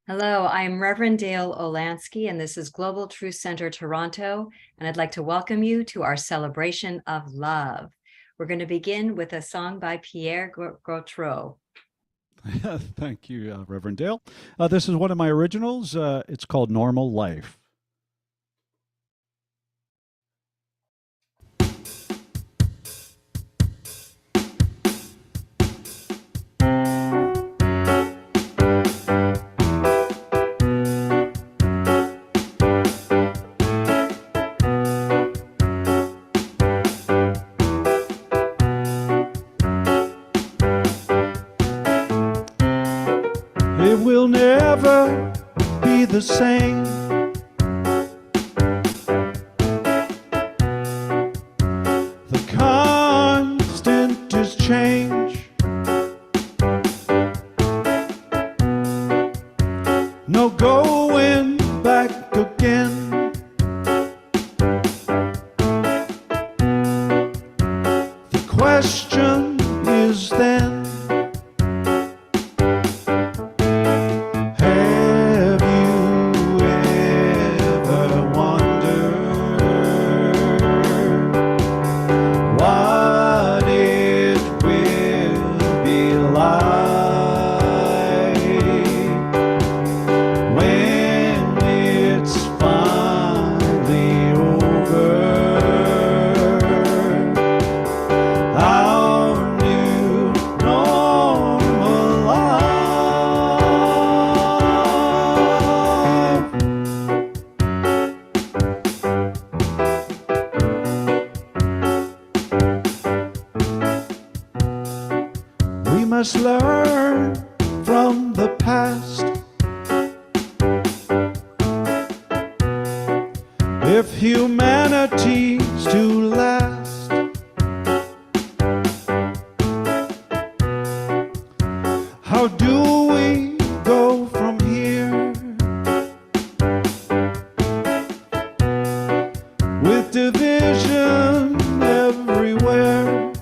Hello, I'm Reverend Dale Olansky, and this is Global Truth Center Toronto, and I'd like to welcome you to our celebration of love. We're going to begin with a song by Pierre Gautreau. Thank you, Reverend Dale. This is one of my originals. It's called Normal Life. It will never be the same. The constant is change. No going back again. The question is then, we must learn from the past. If humanity's to last, how do we go from here? With division everywhere.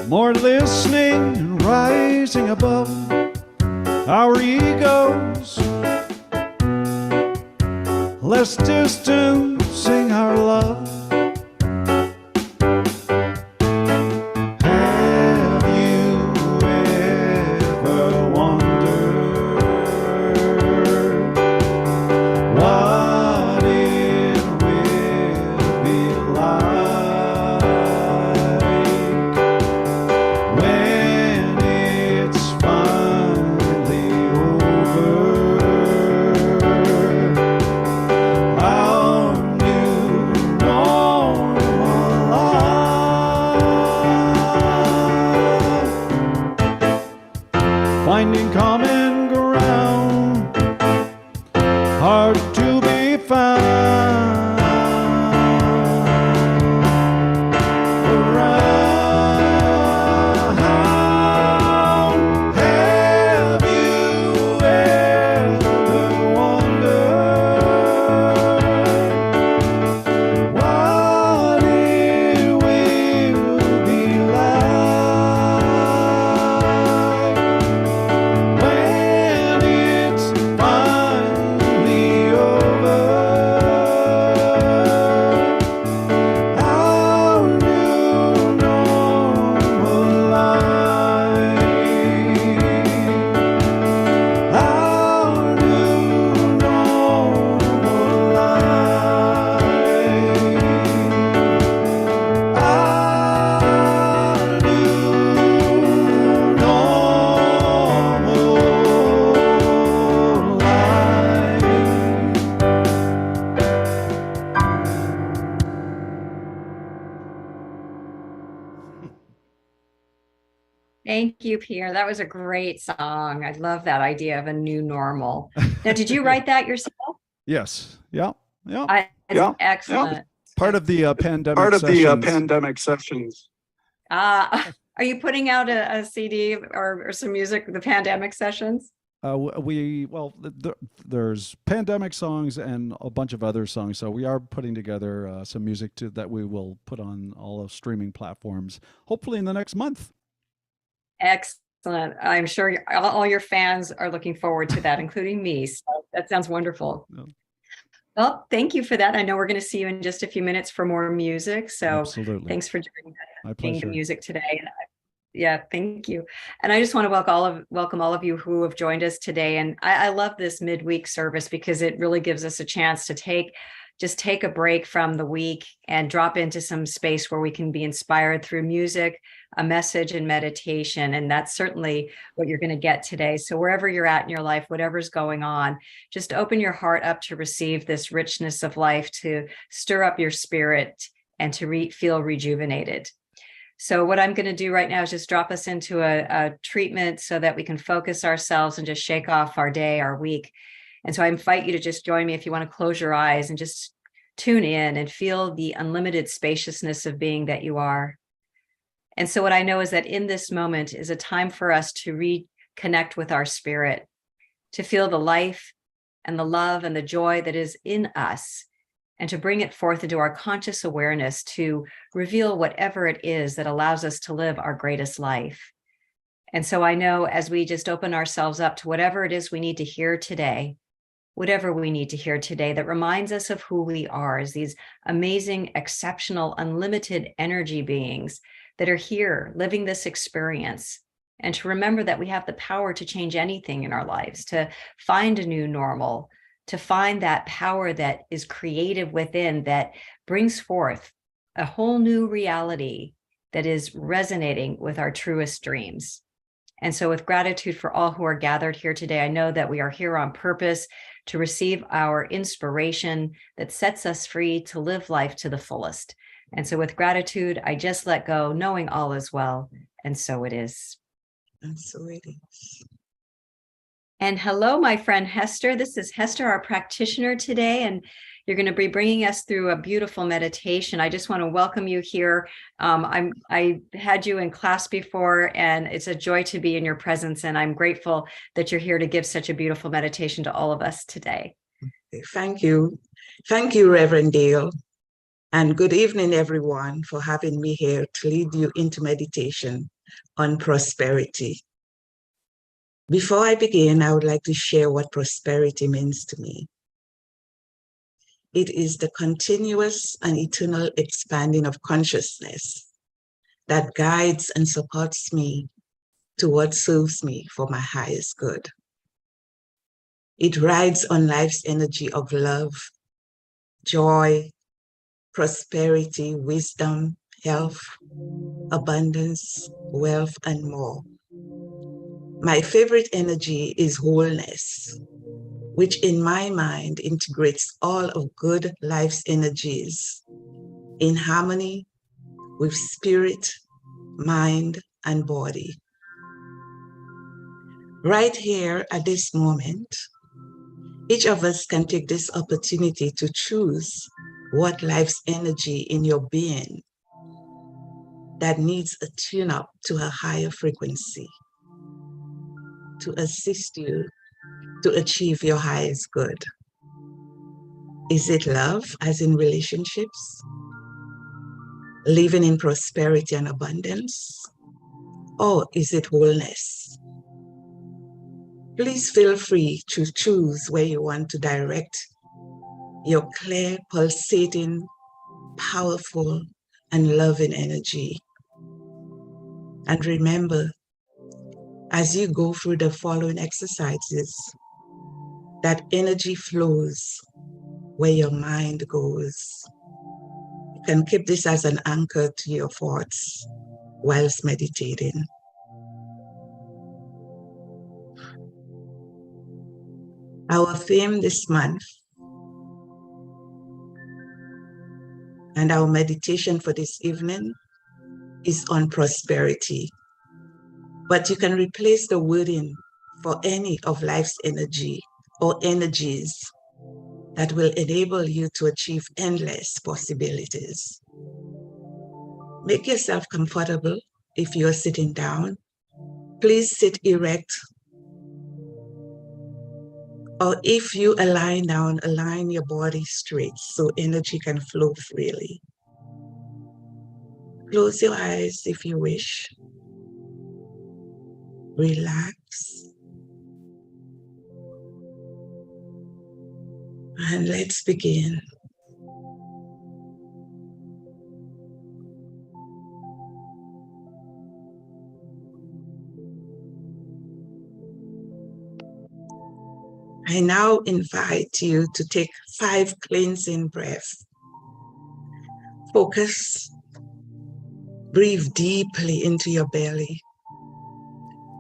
More listening and rising above our egos, less distancing our love. Have you ever wondered what it will be like when it's finally over? Our new normal. Thank you, Pierre. That was a great song. I love that idea of a new normal. Now, did you write that yourself? Yes. Yeah. Yeah. It's excellent. Part of the pandemic Part of the sessions. pandemic sessions. Are you putting out a CD or some music, the pandemic sessions? There's pandemic songs and a bunch of other songs. So we are putting together some music that we will put on all of streaming platforms, hopefully in the next month. Excellent. I'm sure all your fans are looking forward to that, including me. So that sounds wonderful. Yeah. Well, thank you for that. I know we're going to see you in just a few minutes for more music. So Absolutely. thanks for doing My the pleasure. music today. Yeah, thank you. And I just want to welcome all of you who have joined us today. And I love this midweek service because it really gives us a chance to take a break from the week and drop into some space where we can be inspired through music, a message, and meditation. And that's certainly what you're going to get today. So wherever you're at in your life, whatever's going on, just open your heart up to receive this richness of life, to stir up your spirit, and to feel rejuvenated. So what I'm going to do right now is just drop us into a treatment so that we can focus ourselves and just shake off our day, our week. And so I invite you to just join me if you want to close your eyes and just tune in and feel the unlimited spaciousness of being that you are. And so what I know is that in this moment is a time for us to reconnect with our spirit, to feel the life and the love and the joy that is in us, and to bring it forth into our conscious awareness to reveal whatever it is that allows us to live our greatest life. And so I know as we just open ourselves up to whatever it is we need to hear today, that reminds us of who we are as these amazing, exceptional, unlimited energy beings that are here living this experience. And to remember that we have the power to change anything in our lives, to find a new normal, to find that power that is creative within, that brings forth a whole new reality that is resonating with our truest dreams. And so with gratitude for all who are gathered here today, I know that we are here on purpose to receive our inspiration that sets us free to live life to the fullest. And so with gratitude, I just let go, knowing all is well. And so it is. And so it is. And hello, my friend Hester. This is Hester, our practitioner today, and you're going to be bringing us through a beautiful meditation. I just want to welcome you here. I had you in class before, and it's a joy to be in your presence, and I'm grateful that you're here to give such a beautiful meditation to all of us today. Thank you. Thank you, Reverend Dale. And good evening, everyone, for having me here to lead you into meditation on prosperity. Before I begin, I would like to share what prosperity means to me. It is the continuous and eternal expanding of consciousness that guides and supports me to what serves me for my highest good. It rides on life's energy of love, joy, prosperity, wisdom, health, abundance, wealth, and more. My favorite energy is wholeness, which in my mind integrates all of good life's energies in harmony with spirit, mind, and body. Right here at this moment, each of us can take this opportunity to choose what life's energy in your being that needs a tune-up to a higher frequency to assist you to achieve your highest good. Is it love, as in relationships? Living in prosperity and abundance? Or is it wholeness? Please feel free to choose where you want to direct your clear, pulsating, powerful, and loving energy. And remember, as you go through the following exercises, that energy flows where your mind goes. You can keep this as an anchor to your thoughts whilst meditating. Our theme this month and our meditation for this evening is on prosperity. but you can replace the wording for any of life's energy or energies that will enable you to achieve endless possibilities. Make yourself comfortable if you're sitting down. Please sit erect. Or if you align down, align your body straight so energy can flow freely. Close your eyes if you wish. Relax. And let's begin. I now invite you to take 5 cleansing breaths. Focus. Breathe deeply into your belly.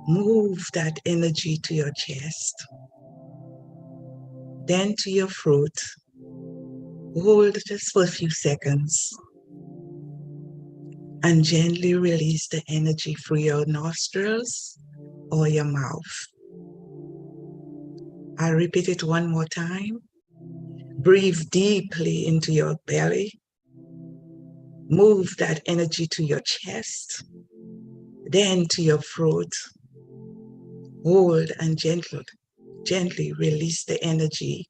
Move that energy to your chest. Then to your throat. Hold just for a few seconds. And gently release the energy through your nostrils or your mouth. I'll repeat it one more time. Breathe deeply into your belly. Move that energy to your chest, then to your throat. Hold and gently release the energy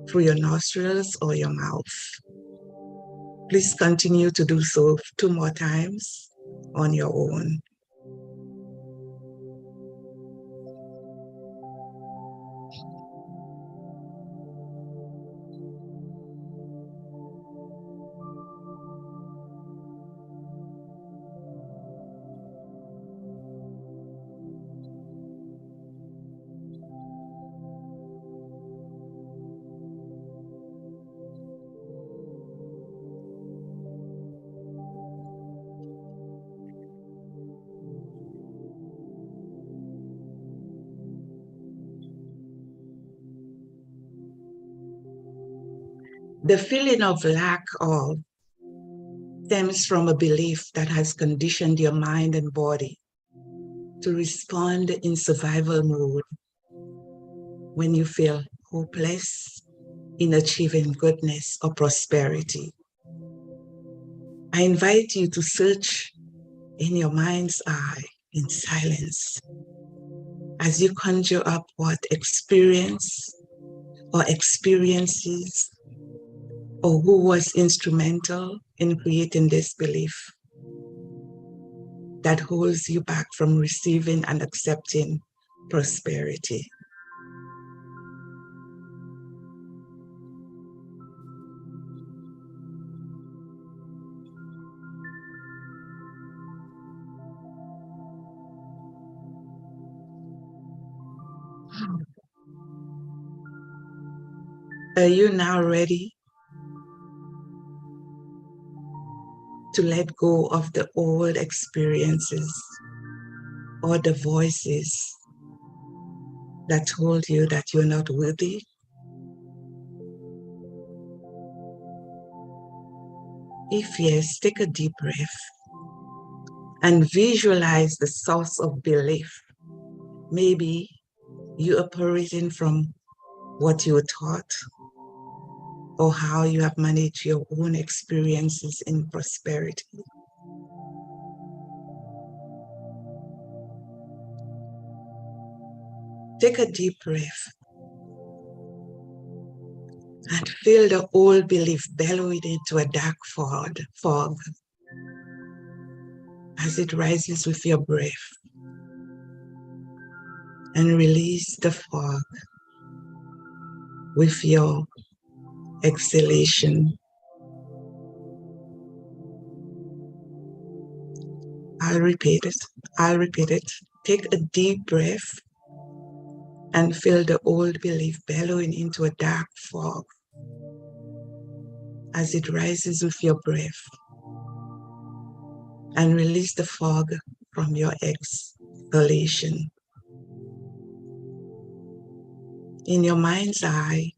through your nostrils or your mouth. Please continue to do so 2 more times on your own. The feeling of lack of stems from a belief that has conditioned your mind and body to respond in survival mode when you feel hopeless in achieving goodness or prosperity. I invite you to search in your mind's eye in silence as you conjure up what experience or experiences or who was instrumental in creating this belief that holds you back from receiving and accepting prosperity. Are you now ready to let go of the old experiences or the voices that told you that you're not worthy? If yes, take a deep breath and visualize the source of belief. Maybe you're operating from what you were taught or how you have managed your own experiences in prosperity. Take a deep breath and feel the old belief bellowing into a dark fog as it rises with your breath. And release the fog with your exhalation. I'll repeat it. Take a deep breath and feel the old belief bellowing into a dark fog as it rises with your breath. And release the fog from your exhalation. In your mind's eye,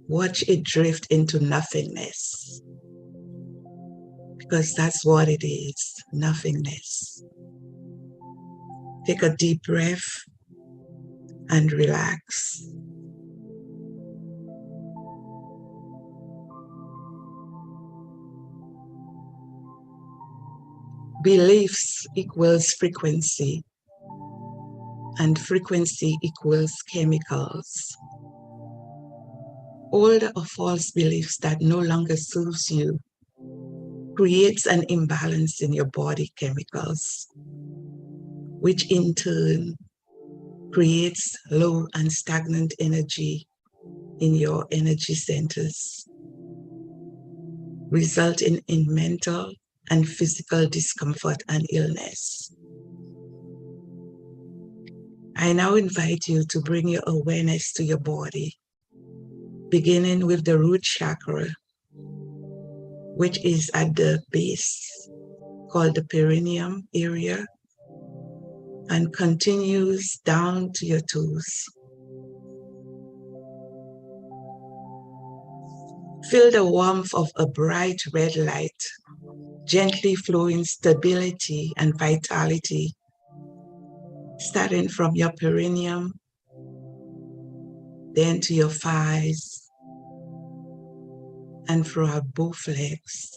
watch it drift into nothingness. Because that's what it is, nothingness. Take a deep breath and relax. Beliefs equals frequency, and frequency equals chemicals. Old or false beliefs that no longer serves you creates an imbalance in your body chemicals, which in turn creates low and stagnant energy in your energy centers, resulting in mental and physical discomfort and illness. I now invite you to bring your awareness to your body, beginning with the root chakra, which is at the base, called the perineum area, and continues down to your toes. Feel the warmth of a bright red light, gently flowing stability and vitality, starting from your perineum, then to your thighs, and throughout both legs,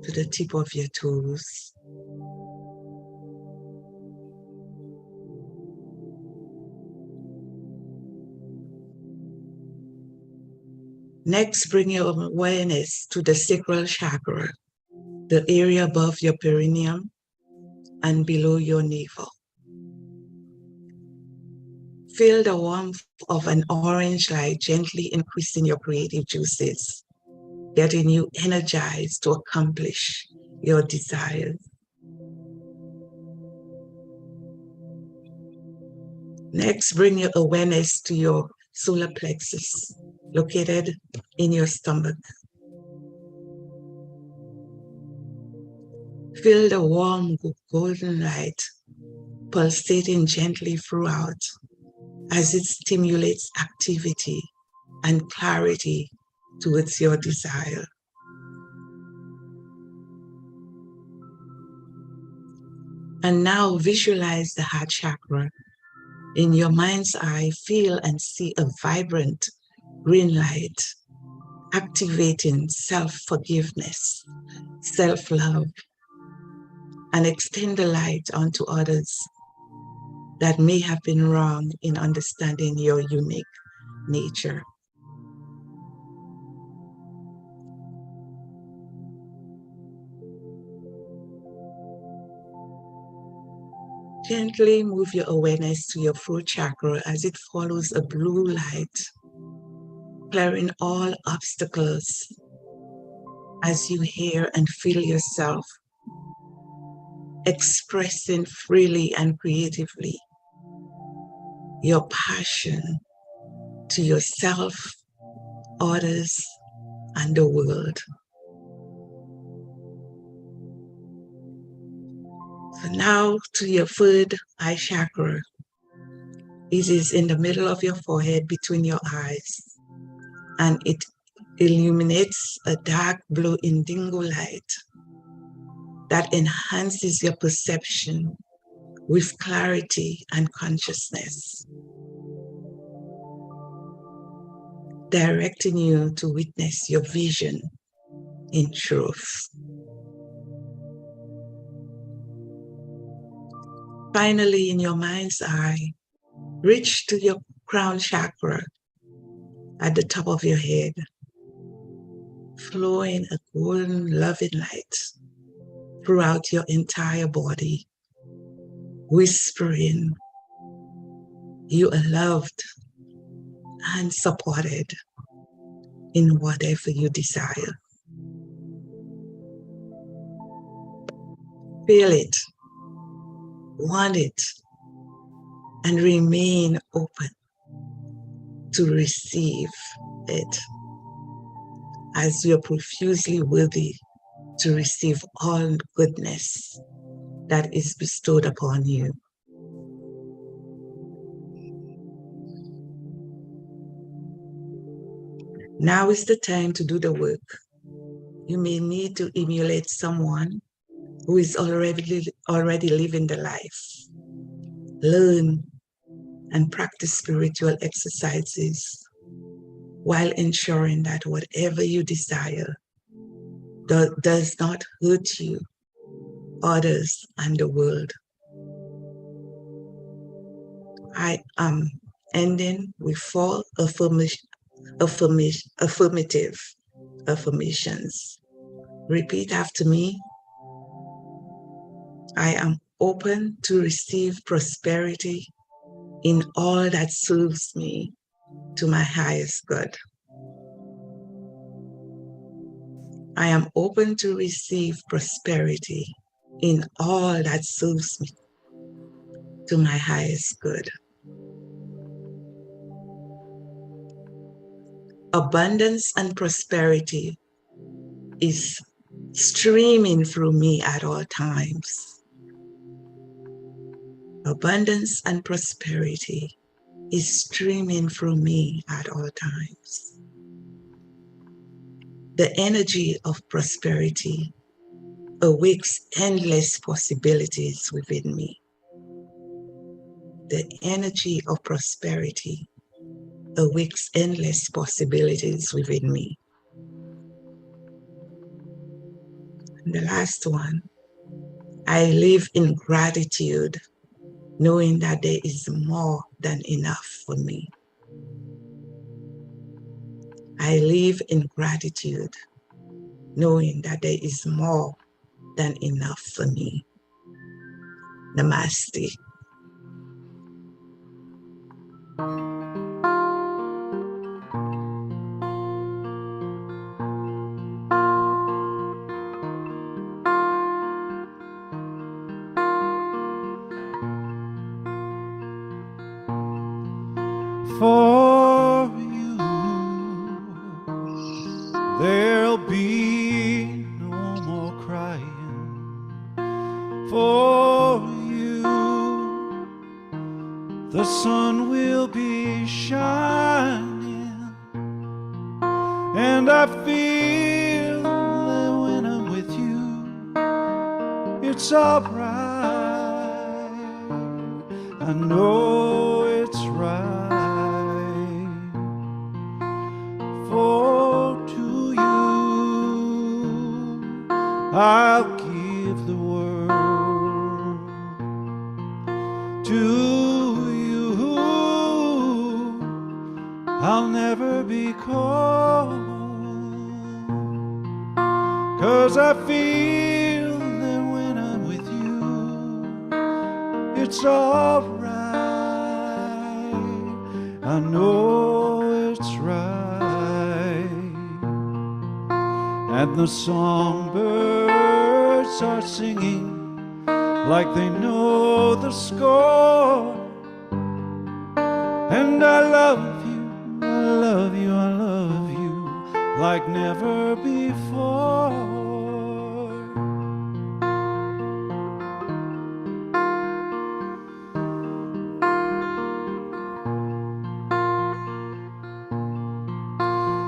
to the tip of your toes. Next, bring your awareness to the sacral chakra, the area above your perineum and below your navel. Feel the warmth of an orange light gently increasing your creative juices, getting you energized to accomplish your desires. Next, bring your awareness to your solar plexus, located in your stomach. Feel the warm golden light pulsating gently throughout as it stimulates activity and clarity towards your desire. And now visualize the heart chakra. In your mind's eye, feel and see a vibrant green light, activating self-forgiveness, self-love, and extend the light onto others that may have been wrong in understanding your unique nature. Gently move your awareness to your throat chakra as it follows a blue light, clearing all obstacles as you hear and feel yourself expressing freely and creatively your passion to yourself, others, and the world. So now to your third eye chakra. It is in the middle of your forehead between your eyes, and it illuminates a dark blue indigo light that enhances your perception with clarity and consciousness, directing you to witness your vision in truth. Finally, in your mind's eye, reach to your crown chakra at the top of your head, flowing a golden loving light throughout your entire body, whispering, you are loved and supported in whatever you desire. Feel it, want it, and remain open to receive it, as you are profusely worthy to receive all goodness that is bestowed upon you. Now is the time to do the work. You may need to emulate someone who is already living the life. Learn and practice spiritual exercises while ensuring that whatever you desire does not hurt you, others, and the world. I am ending with 4 affirmative affirmations. Repeat after me. I am open to receive prosperity in all that serves me to my highest good. I am open to receive prosperity in all that serves me to my highest good. Abundance and prosperity is streaming through me at all times. Abundance and prosperity is streaming through me at all times. The energy of prosperity awakes endless possibilities within me. The energy of prosperity awakes endless possibilities within me. And the last one, I live in gratitude, knowing that there is more than enough for me. I live in gratitude, knowing that there is more than enough for me. Namaste. For you, there'll be no more crying. For you, the sun will be shining. And I feel that when I'm with you, it's alright. I know it's right. For to you I'll give the world. To you I'll never be cold. 'Cause I feel that when I'm with you, it's alright. I know it's right. And the songbirds are singing like they know the score. And I love you, I love you, I love you like never before.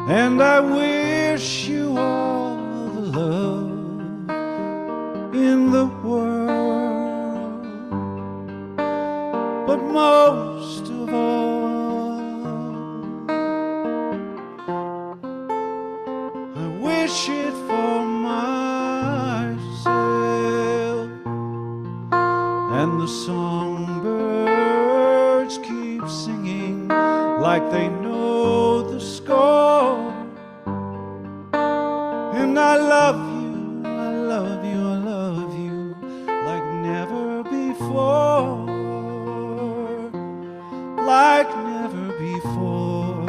And I wish you all the love in the world, but most of all, I wish it for myself. And the songbirds keep singing like they know the score. And I love you, I love you, I love you like never before. Like never before.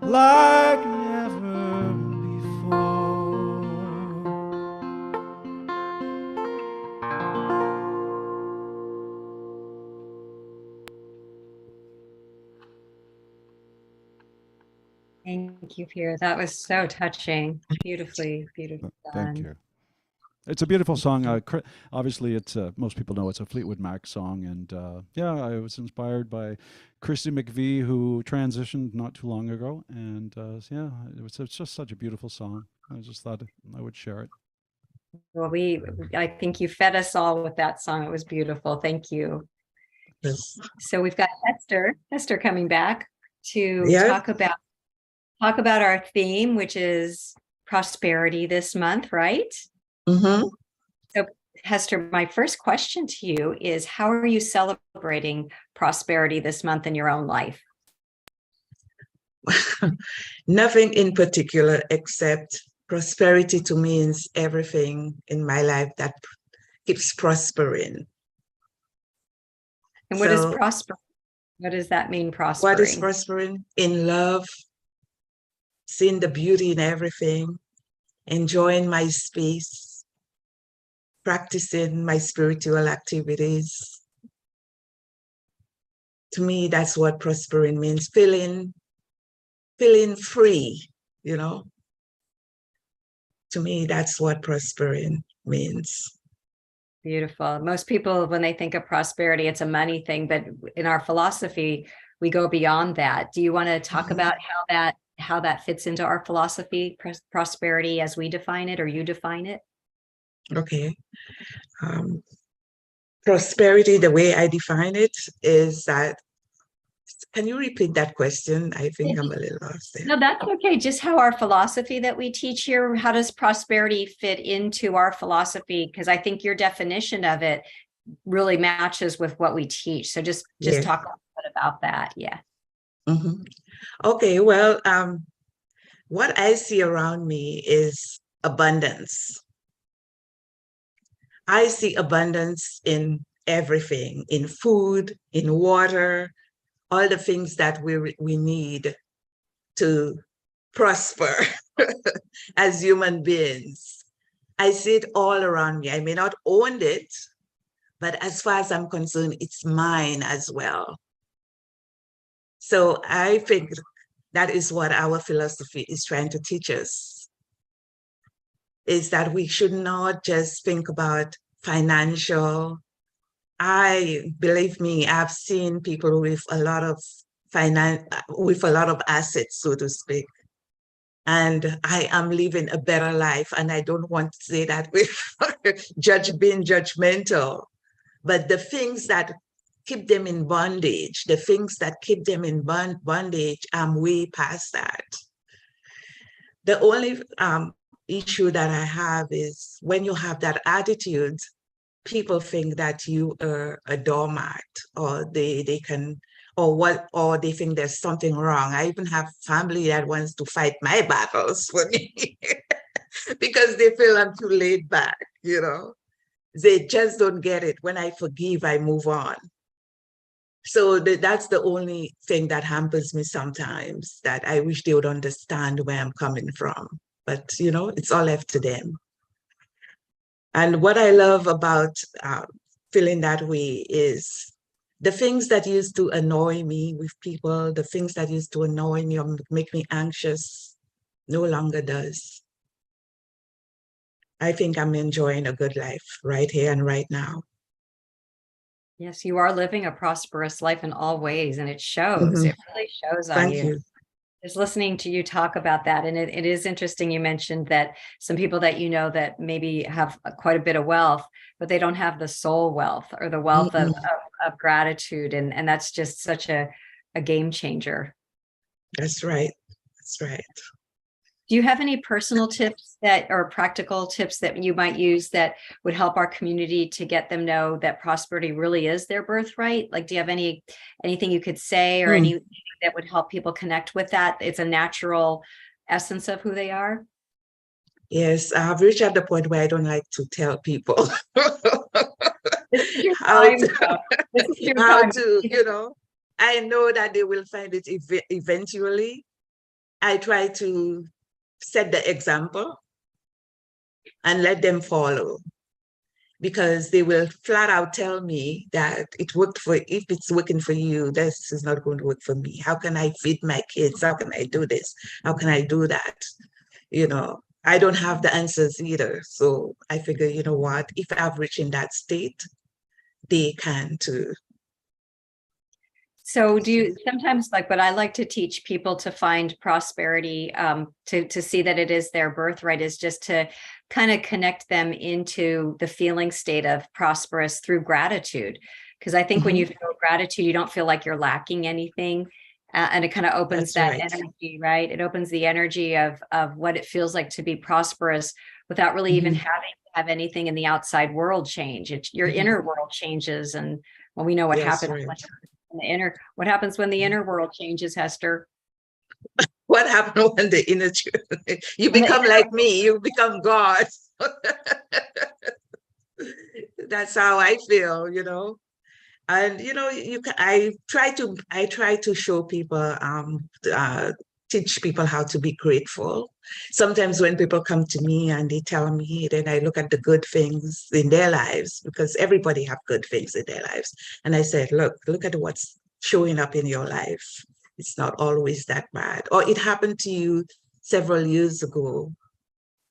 Like never before. Thank you, Pierre. That was so touching. Beautifully, beautifully Thank done. you. It's a beautiful song. Obviously, it's most people know it's a Fleetwood Mac song, and yeah, I was inspired by Christy McVie, who transitioned not too long ago, and yeah, it's just such a beautiful song. I just thought I would share it. Well, I think you fed us all with that song. It was beautiful. Thank you. Yes. So we've got Hester coming back to Yes. talk about our theme, which is prosperity this month, right? Mm-hmm. So Hester, my first question to you is, how are you celebrating prosperity this month in your own life? Nothing in particular, except prosperity to me is everything in my life that keeps prospering. And what is So prosper? What does that mean, what is prospering? prospering? In love, seeing the beauty in everything, enjoying my space, practicing my spiritual activities. To me, that's what prospering means, feeling free, you know. To me, that's what prospering means. Beautiful. Most people, when they think of prosperity, it's a money thing, but in our philosophy, we go beyond that. Do you want to talk about how that fits into our philosophy, prosperity as we define it, or you define it? Okay. Um, Prosperity, the way I define it, is that, can you repeat that question? I think I'm a little lost there. No, that's okay. Just how our philosophy that we teach here, how does prosperity fit into our philosophy? Because I think your definition of it really matches with what we teach. So just Yeah. talk a little bit about that. Yeah. Mm-hmm. Okay, well, what I see around me is abundance. I see abundance in everything, in food, in water, all the things that we need to prosper as human beings. I see it all around me. I may not own it, but as far as I'm concerned, it's mine as well. So I think that is what our philosophy is trying to teach us, is that we should not just think about financial. Believe me, I've seen people with a lot of assets, so to speak. And I am living a better life. And I don't want to say that with being judgmental, but the things that keep them in bondage, the things that keep them in bondage, I'm way past that. The only issue that I have is when you have that attitude, people think that you are a doormat, or they can, or they think there's something wrong. I even have family that wants to fight my battles for me because they feel I'm too laid back, you know. They just don't get it. When I forgive, I move on. So that's the only thing that hampers me sometimes, that I wish they would understand where I'm coming from. But, you know, it's all left to them. And what I love about feeling that way is the things that used to annoy me with people, the things that used to annoy me or make me anxious, no longer does. I think I'm enjoying a good life right here and right now. Yes, you are living a prosperous life in all ways, and it shows. Mm-hmm. It really shows on Thank you. you. Just listening to you talk about that, and it is interesting. You mentioned that some people that you know that maybe have quite a bit of wealth, but they don't have the soul wealth or the wealth Mm-hmm. of gratitude, and that's just such a game changer. That's right. That's right. Do you have any personal tips or practical tips that you might use that would help our community to get them know that prosperity really is their birthright? Like, do you have anything you could say, or anything that would help people connect with that? It's a natural essence of who they are. Yes, I've reached at the point where I don't like to tell people This is your how time. to, This is your how time. to, you know, I know that they will find it eventually. I try to set the example and let them follow, because they will flat out tell me that if it's working for you, this is not going to work for me. How can I feed my kids? How can I do this? How can I do that? You know, I don't have the answers either. So I figure, you know what, if I've reached in that state, they can too. So do you sometimes, like, what I like to teach people to find prosperity, to see that it is their birthright, is just to kind of connect them into the feeling state of prosperous through gratitude. Because I think when you feel gratitude, you don't feel like you're lacking anything. And it kind of opens That's that right. energy, right? It opens the energy of what it feels like to be prosperous without really even having to have anything in the outside world change. Your inner world changes. And well, we know what Yes, happens right. what happens when the inner world changes, Hester. What happened when the inner you become like me, you become God. That's how I feel, And I try to show people, teach people how to be grateful. Sometimes when people come to me and they tell me, then I look at the good things in their lives, because everybody have good things in their lives. And I said, look at what's showing up in your life. It's not always that bad. Or it happened to you several years ago,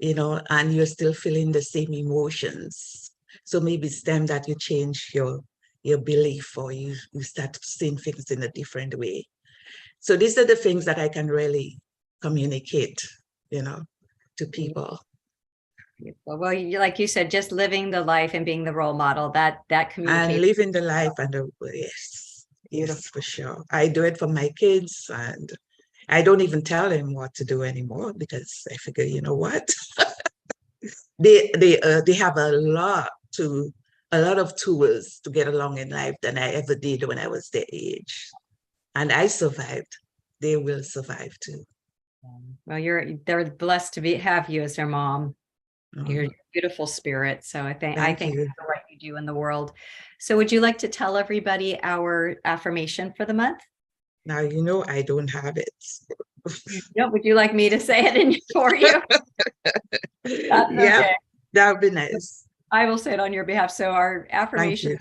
and you're still feeling the same emotions. So maybe it's time that you change your belief, or you start seeing things in a different way. So these are the things that I can really communicate, to people. Well, like you said, just living the life and being the role model, that And communicates. living the life, and yes, for sure. I do it for my kids, and I don't even tell them what to do anymore, because I figure, you know what? They have a lot of tools to get along in life than I ever did when I was their age. And I survived. They will survive too. Well, they're blessed to have you as their mom. You're a beautiful spirit. So I thank you for what you do in the world. So would you like to tell everybody our affirmation for the month? Now, I don't have it. Would you like me to say it for you? That's okay. That would be nice. I will say it on your behalf. So our affirmation,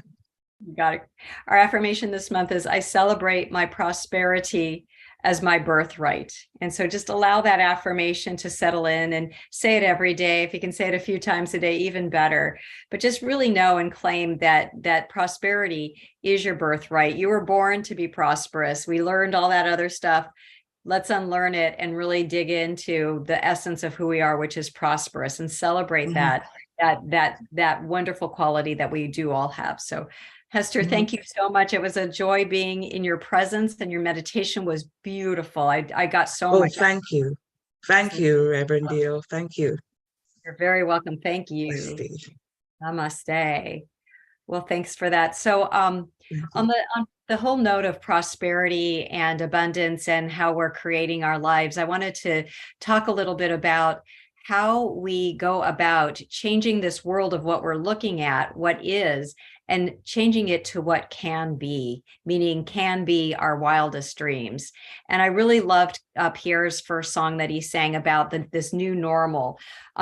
you got it. Our affirmation this month is, I celebrate my prosperity as my birthright. And so just allow that affirmation to settle in and say it every day. If you can say it a few times a day, even better. But just really know and claim that prosperity is your birthright. You were born to be prosperous. We learned all that other stuff. Let's unlearn it and really dig into the essence of who we are, which is prosperous, and celebrate that wonderful quality that we do all have. So Hester, thank you so much. It was a joy being in your presence, and your meditation was beautiful. I got so much. Thank you. Thank you, Reverend Dale. Thank you. You're very welcome. Thank you. Namaste. Namaste. Well, thanks for that. So on the whole note of prosperity and abundance and how we're creating our lives, I wanted to talk a little bit about how we go about changing this world of what we're looking at, what is, and changing it to what can be, meaning can be our wildest dreams. And I really loved Pierre's first song that he sang about this new normal,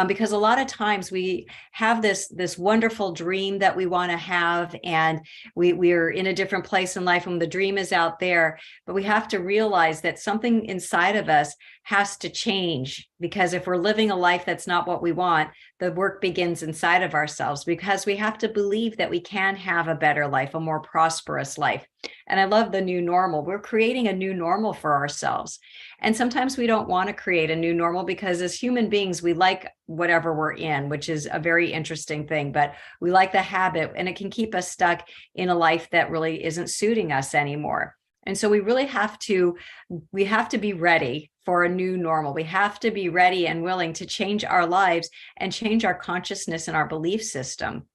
because a lot of times we have this wonderful dream that we want to have, and we're in a different place in life, and the dream is out there, but we have to realize that something inside of us has to change, because if we're living a life that's not what we want, the work begins inside of ourselves, because we have to believe that we can have a better life, a more prosperous life. And I love the new normal. We're creating a new normal for ourselves. And sometimes we don't want to create a new normal, because as human beings, we like whatever we're in, which is a very interesting thing, but we like the habit, and it can keep us stuck in a life that really isn't suiting us anymore. And so we really have to be ready for a new normal. We have to be ready and willing to change our lives and change our consciousness and our belief system.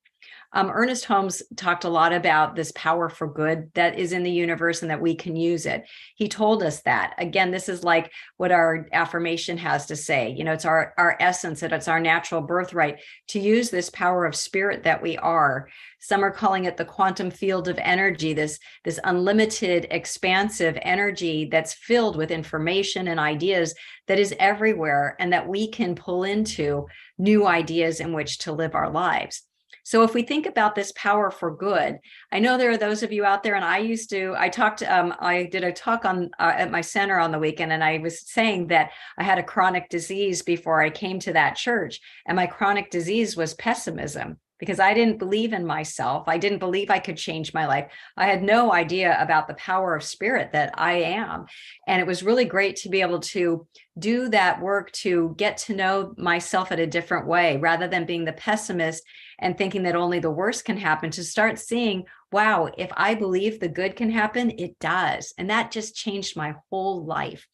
Ernest Holmes talked a lot about this power for good that is in the universe, and that we can use it. He told us that. Again, this is like what our affirmation has to say. It's our essence, and it's our natural birthright to use this power of spirit that we are. Some are calling it the quantum field of energy, this unlimited, expansive energy that's filled with information and ideas that is everywhere, and that we can pull into new ideas in which to live our lives. So if we think about this power for good, I know there are those of you out there, and I did a talk on at my center on the weekend, and I was saying that I had a chronic disease before I came to that church, and my chronic disease was pessimism. because I didn't believe in myself. I didn't believe I could change my life. I had no idea about the power of spirit that I am. And it was really great to be able to do that work to get to know myself in a different way, rather than being the pessimist and thinking that only the worst can happen, to start seeing, wow, if I believe the good can happen, it does. And that just changed my whole life.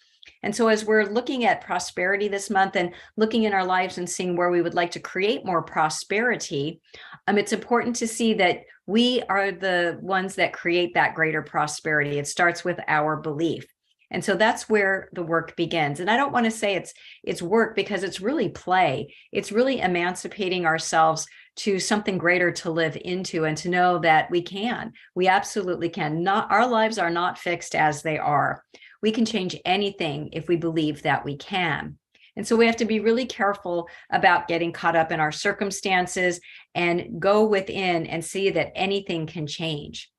And so as we're looking at prosperity this month and looking in our lives and seeing where we would like to create more prosperity, it's important to see that we are the ones that create that greater prosperity. It starts with our belief. And so that's where the work begins. And I don't want to say it's work, because it's really play. It's really emancipating ourselves to something greater to live into, and to know that we absolutely can. Our lives are not fixed as they are. We can change anything if we believe that we can. And so we have to be really careful about getting caught up in our circumstances and go within and see that anything can change.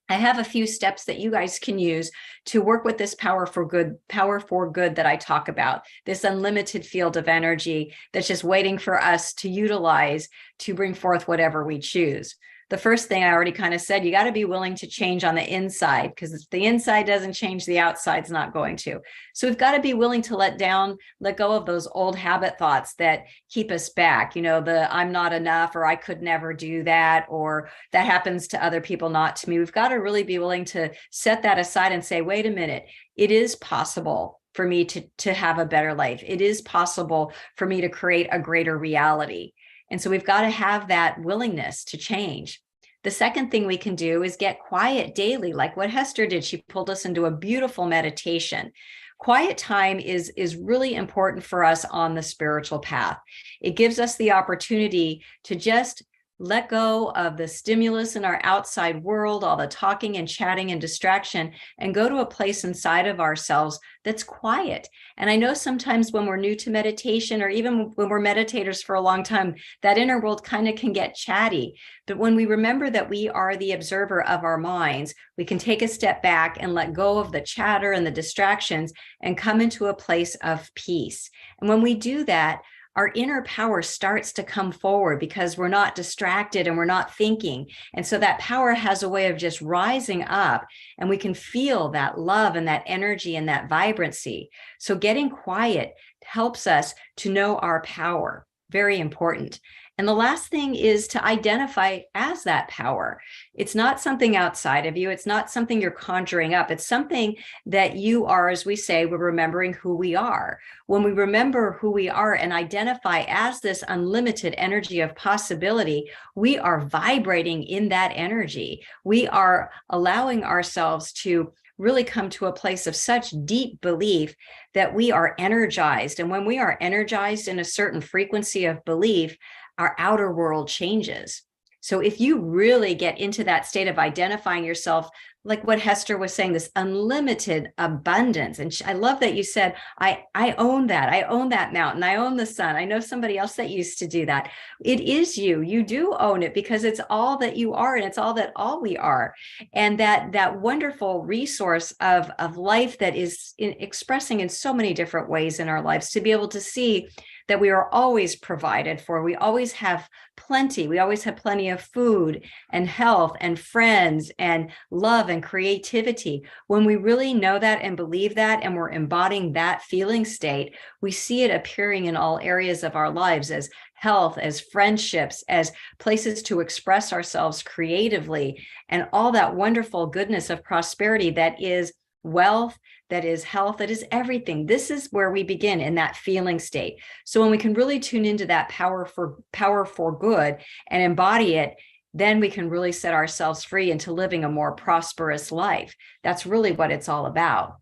I have a few steps that you guys can use to work with this power for good that I talk about, this unlimited field of energy that's just waiting for us to utilize to bring forth whatever we choose. The first thing I already kind of said, you got to be willing to change on the inside, because if the inside doesn't change, the outside's not going to. So we've got to be willing to let go of those old habit thoughts that keep us back. The I'm not enough, or I could never do that, or that happens to other people, not to me. We've got to really be willing to set that aside and say, wait a minute, it is possible for me to have a better life. It is possible for me to create a greater reality. And so we've got to have that willingness to change. The second thing we can do is get quiet daily, like what Hester did. She pulled us into a beautiful meditation. Quiet time is really important for us on the spiritual path. It gives us the opportunity to just let go of the stimulus in our outside world, all the talking and chatting and distraction, and go to a place inside of ourselves that's quiet. And I know sometimes when we're new to meditation, or even when we're meditators for a long time, that inner world kind of can get chatty. But when we remember that we are the observer of our minds, we can take a step back and let go of the chatter and the distractions and come into a place of peace. And when we do that, our inner power starts to come forward, because we're not distracted and we're not thinking. And so that power has a way of just rising up, and we can feel that love and that energy and that vibrancy. So getting quiet helps us to know our power. Very important. And the last thing is to identify as that power. It's not something outside of you. It's not something you're conjuring up. It's something that you are, as we say, we're remembering who we are. When we remember who we are and identify as this unlimited energy of possibility, we are vibrating in that energy. We are allowing ourselves to really come to a place of such deep belief that we are energized. And when we are energized in a certain frequency of belief, our outer world changes. So if you really get into that state of identifying yourself, like what Hester was saying, this unlimited abundance. And I love that you said, I own that. I own that mountain. I own the sun. I know somebody else that used to do that. It is you. You do own it, because it's all that you are, and it's all we are. And that wonderful resource of life that is expressing in so many different ways in our lives, to be able to see that we are always provided for. We always have plenty. We always have plenty of food and health and friends and love and creativity. When we really know that and believe that, and we're embodying that feeling state, we see it appearing in all areas of our lives as health, as friendships, as places to express ourselves creatively, and all that wonderful goodness of prosperity that is wealth, that is health, that is everything. This is where we begin, in that feeling state. So when we can really tune into that power for good and embody it, then we can really set ourselves free into living a more prosperous life. That's really what it's all about.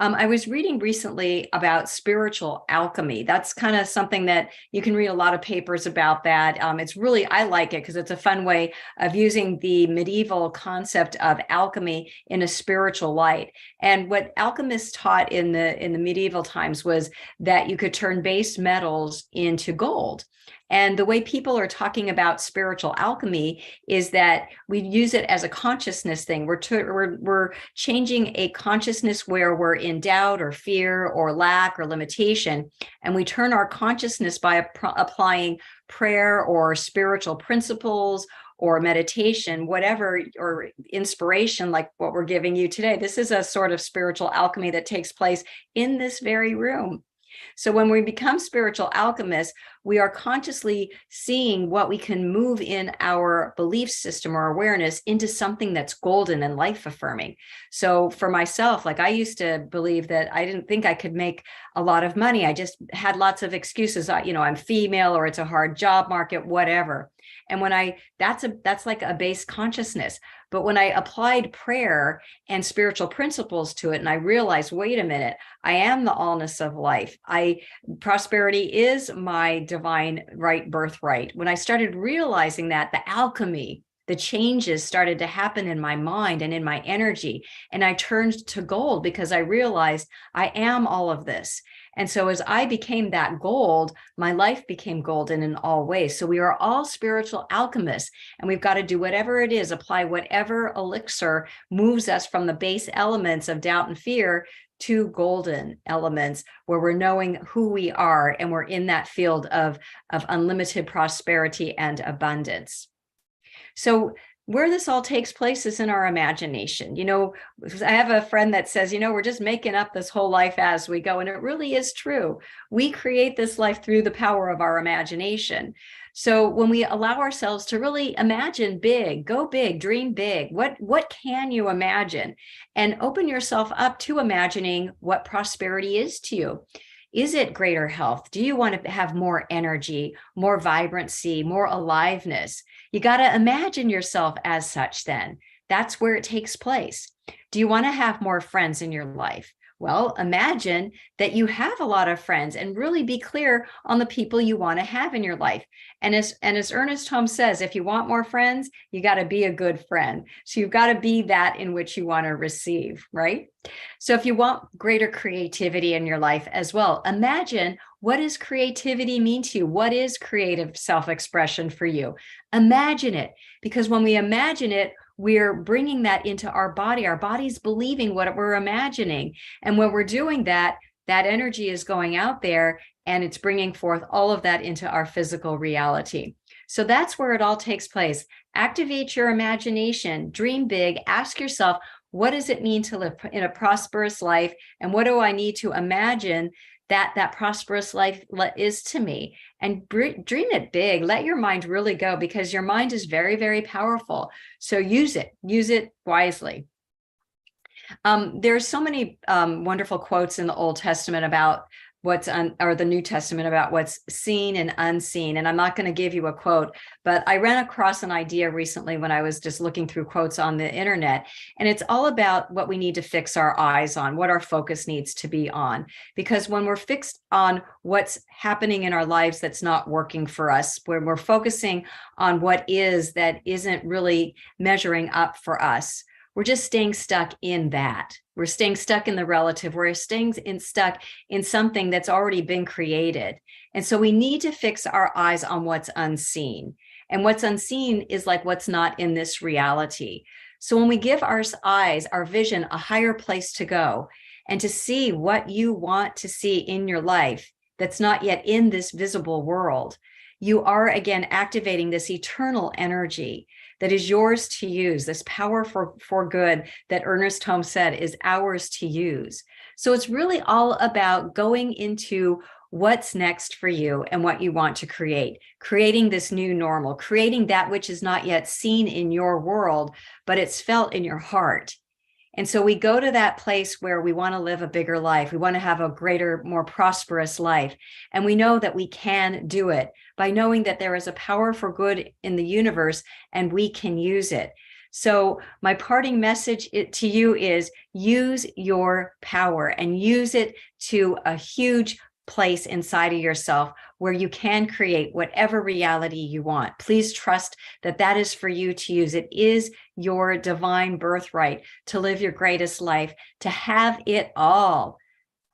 I was reading recently about spiritual alchemy. That's kind of something that you can read a lot of papers about that. It's really, I like it because it's a fun way of using the medieval concept of alchemy in a spiritual light. And what alchemists taught in the medieval times was that you could turn base metals into gold. And the way people are talking about spiritual alchemy is that we use it as a consciousness thing. We're changing a consciousness where we're in doubt or fear or lack or limitation, and we turn our consciousness by applying prayer or spiritual principles or meditation, whatever, or inspiration, like what we're giving you today. This is a sort of spiritual alchemy that takes place in this very room. So when we become spiritual alchemists, we are consciously seeing what we can move in our belief system or awareness into something that's golden and life affirming. So for myself, like I used to believe that I didn't think I could make a lot of money. I just had lots of excuses. I'm female, or it's a hard job market, whatever. And when that's like a base consciousness. But when I applied prayer and spiritual principles to it, and I realized, wait a minute, I am the allness of life. Prosperity is my divine birthright. When I started realizing that, the alchemy, the changes started to happen in my mind and in my energy. And I turned to gold because I realized I am all of this. And so as I became that gold, my life became golden in all ways. So we are all spiritual alchemists, and we've got to do whatever it is, apply whatever elixir moves us from the base elements of doubt and fear to golden elements where we're knowing who we are, and we're in that field of unlimited prosperity and abundance. So where this all takes place is in our imagination. I have a friend that says, we're just making up this whole life as we go. And it really is true. We create this life through the power of our imagination. So when we allow ourselves to really imagine big, go big, dream big, what can you imagine? And open yourself up to imagining what prosperity is to you. Is it greater health? Do you want to have more energy, more vibrancy, more aliveness? You got to imagine yourself as such then. That's where it takes place. Do you want to have more friends in your life? Well, imagine that you have a lot of friends and really be clear on the people you want to have in your life. And as Ernest Holmes says, if you want more friends, you got to be a good friend. So you've got to be that in which you want to receive, right? So if you want greater creativity in your life as well, imagine, what does creativity mean to you? What is creative self-expression for you? Imagine it, because when we imagine it, we're bringing that into our body. Our body's believing what we're imagining. And when we're doing that, that energy is going out there and it's bringing forth all of that into our physical reality. So that's where it all takes place. Activate your imagination, dream big, ask yourself, what does it mean to live in a prosperous life? And what do I need to imagine that prosperous life is to me? And dream it big. Let your mind really go, because your mind is very, very powerful. So use it wisely. There's so many wonderful quotes in the Old Testament about or the New Testament about what's seen and unseen. And I'm not going to give you a quote, but I ran across an idea recently when I was just looking through quotes on the internet. And it's all about what we need to fix our eyes on, what our focus needs to be on. Because when we're fixed on what's happening in our lives that's not working for us, when we're focusing on what is that isn't really measuring up for us, we're just staying stuck in that. We're staying stuck in the relative. We're staying stuck in something that's already been created. And so we need to fix our eyes on what's unseen. And what's unseen is like what's not in this reality. So when we give our eyes, our vision, a higher place to go and to see what you want to see in your life that's not yet in this visible world, you are again activating this eternal energy that is yours to use, this power for good that Ernest Holmes said is ours to use. So it's really all about going into what's next for you and what you want to create, creating this new normal, creating that which is not yet seen in your world, but it's felt in your heart. And so we go to that place where we want to live a bigger life. We want to have a greater, more prosperous life. And we know that we can do it by knowing that there is a power for good in the universe and we can use it. So my parting message to you is use your power and use it to a huge place inside of yourself where you can create whatever reality you want. Please trust that that is for you to use. It is your divine birthright to live your greatest life, to have it all: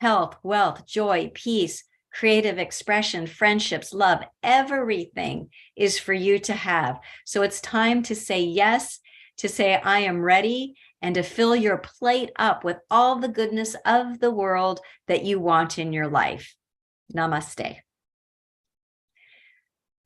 health, wealth, joy, peace, creative expression, friendships, love, everything is for you to have. So it's time to say yes, to say, I am ready, and to fill your plate up with all the goodness of the world that you want in your life. Namaste.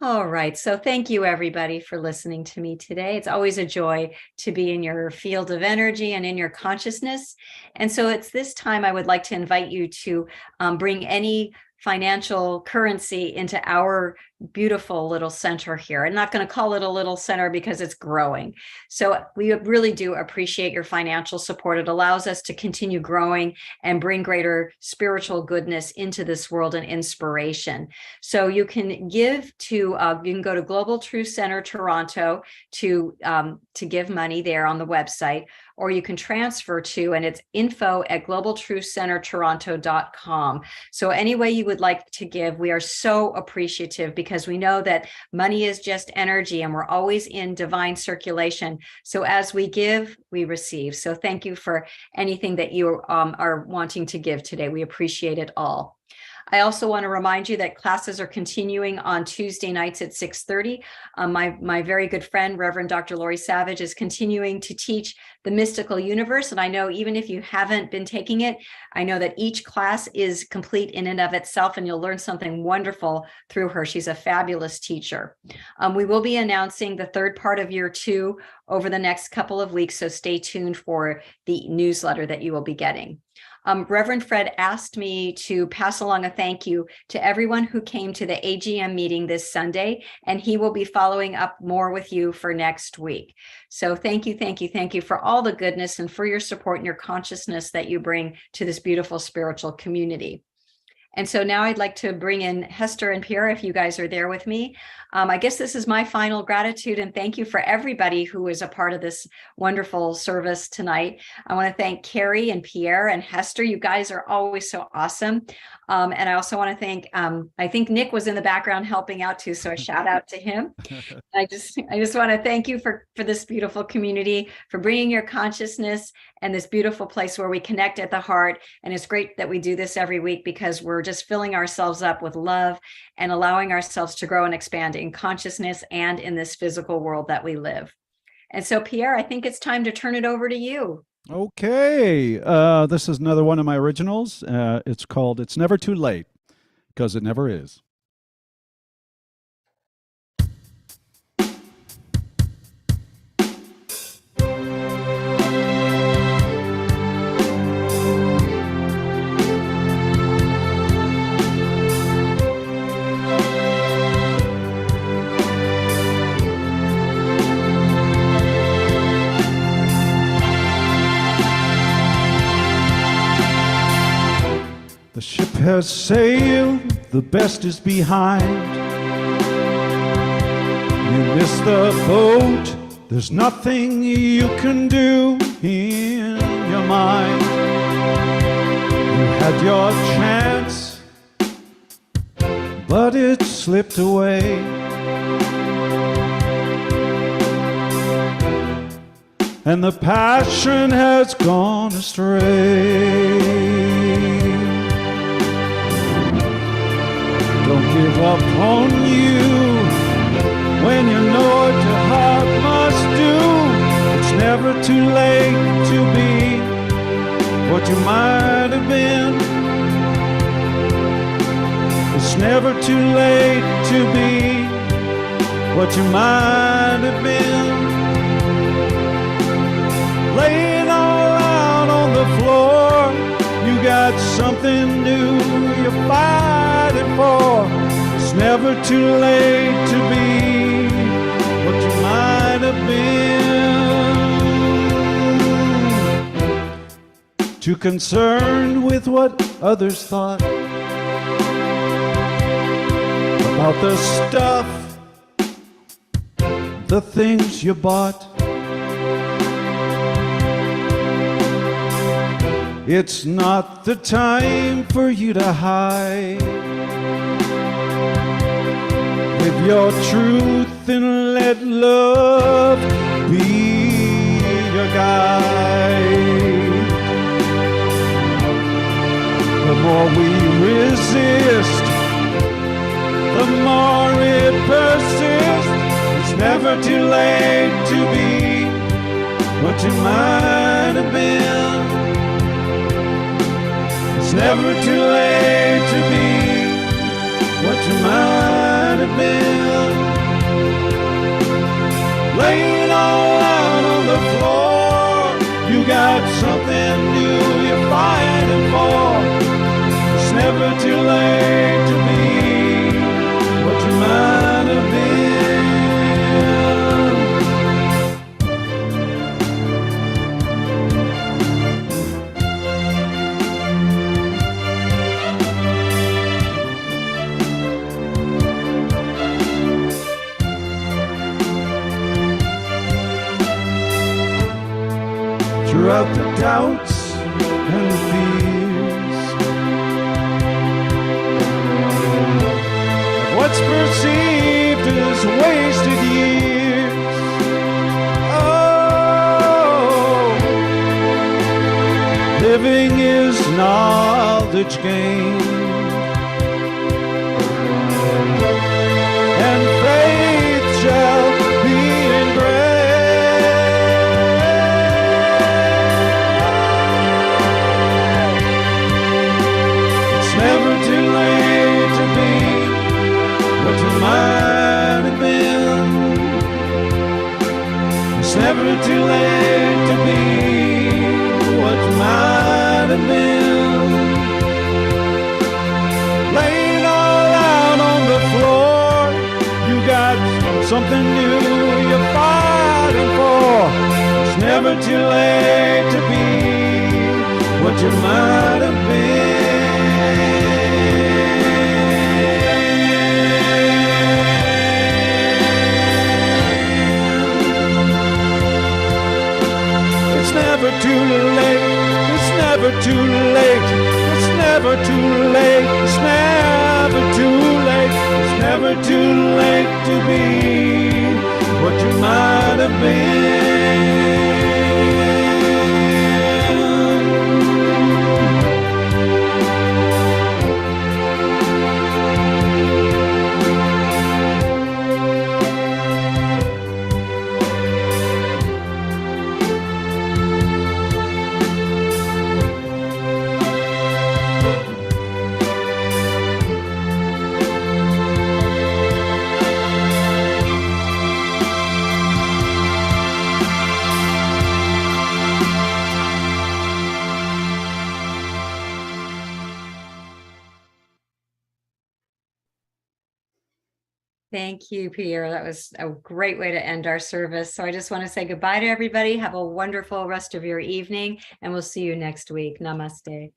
All right. So thank you, everybody, for listening to me today. It's always a joy to be in your field of energy and in your consciousness. And so it's this time I would like to invite you to bring any financial currency into our beautiful little center here. I'm not going to call it a little center because it's growing. So we really do appreciate your financial support. It allows us to continue growing and bring greater spiritual goodness into this world and inspiration. So you can give to, you can go to Global Truth Center Toronto to give money there on the website, or you can transfer to, and it's info@globaltruthcentertoronto.com. So any way you would like to give, we are so appreciative because we know that money is just energy and we're always in divine circulation. So as we give, we receive. So thank you for anything that you are wanting to give today. We appreciate it all. I also want to remind you that classes are continuing on Tuesday nights at 6:30. My very good friend, Reverend Dr. Lori Savage, is continuing to teach the mystical universe. And I know even if you haven't been taking it, I know that each class is complete in and of itself, and you'll learn something wonderful through her. She's a fabulous teacher. We will be announcing the third part of year 2 over the next couple of weeks, so stay tuned for the newsletter that you will be getting. Reverend Fred asked me to pass along a thank you to everyone who came to the AGM meeting this Sunday, and he will be following up more with you for next week. So thank you, thank you, thank you for all the goodness and for your support and your consciousness that you bring to this beautiful spiritual community. And so now I'd like to bring in Hester and Pierre, if you guys are there with me. I guess this is my final gratitude and thank you for everybody who was a part of this wonderful service tonight. I want to thank Carrie and Pierre and Hester. You guys are always so awesome. And I also want to thank, I think Nick was in the background helping out too, so a shout out to him. I just want to thank you for this beautiful community, for bringing your consciousness and this beautiful place where we connect at the heart. And it's great that we do this every week because we're just filling ourselves up with love and allowing ourselves to grow and expand in consciousness and in this physical world that we live. And so, Pierre, I think it's time to turn it over to you. Okay. This is another one of my originals. It's called It's Never Too Late, because it never is. The ship has sailed, the best is behind. You missed the boat, there's nothing you can do in your mind. You had your chance, but it slipped away. And the passion has gone astray. Don't give up on you when you know what your heart must do. It's never too late to be what you might have been. It's never too late to be what you might have been. Lay it all out on the floor. You got something new you're fighting for. It's never too late to be what you might have been. Too concerned with what others thought about the stuff, the things you bought. It's not the time for you to hide. Live your truth and let love be your guide. The more we resist, more it persists. It's never too late to be what you might have been. It's never too late to be what you might have been. Laying all out on the floor, you got something new you're fighting for. It's never too late to be what you might have been. Throughout the doubts and the fears of what's perceived as wasted years. Oh, living is knowledge gained, and faith shall be engraved. Never too late to be what you might have been. It's never too late to be what you might have been. Laying all out on the floor, you got something new you're fighting for. It's never too late to be what you might have been. It's never too late, it's never too late, it's never too late, it's never too late, it's never too late to be what you might have been. Thank you, Pierre. That was a great way to end our service. So I just want to say goodbye to everybody. Have a wonderful rest of your evening, and we'll see you next week. Namaste.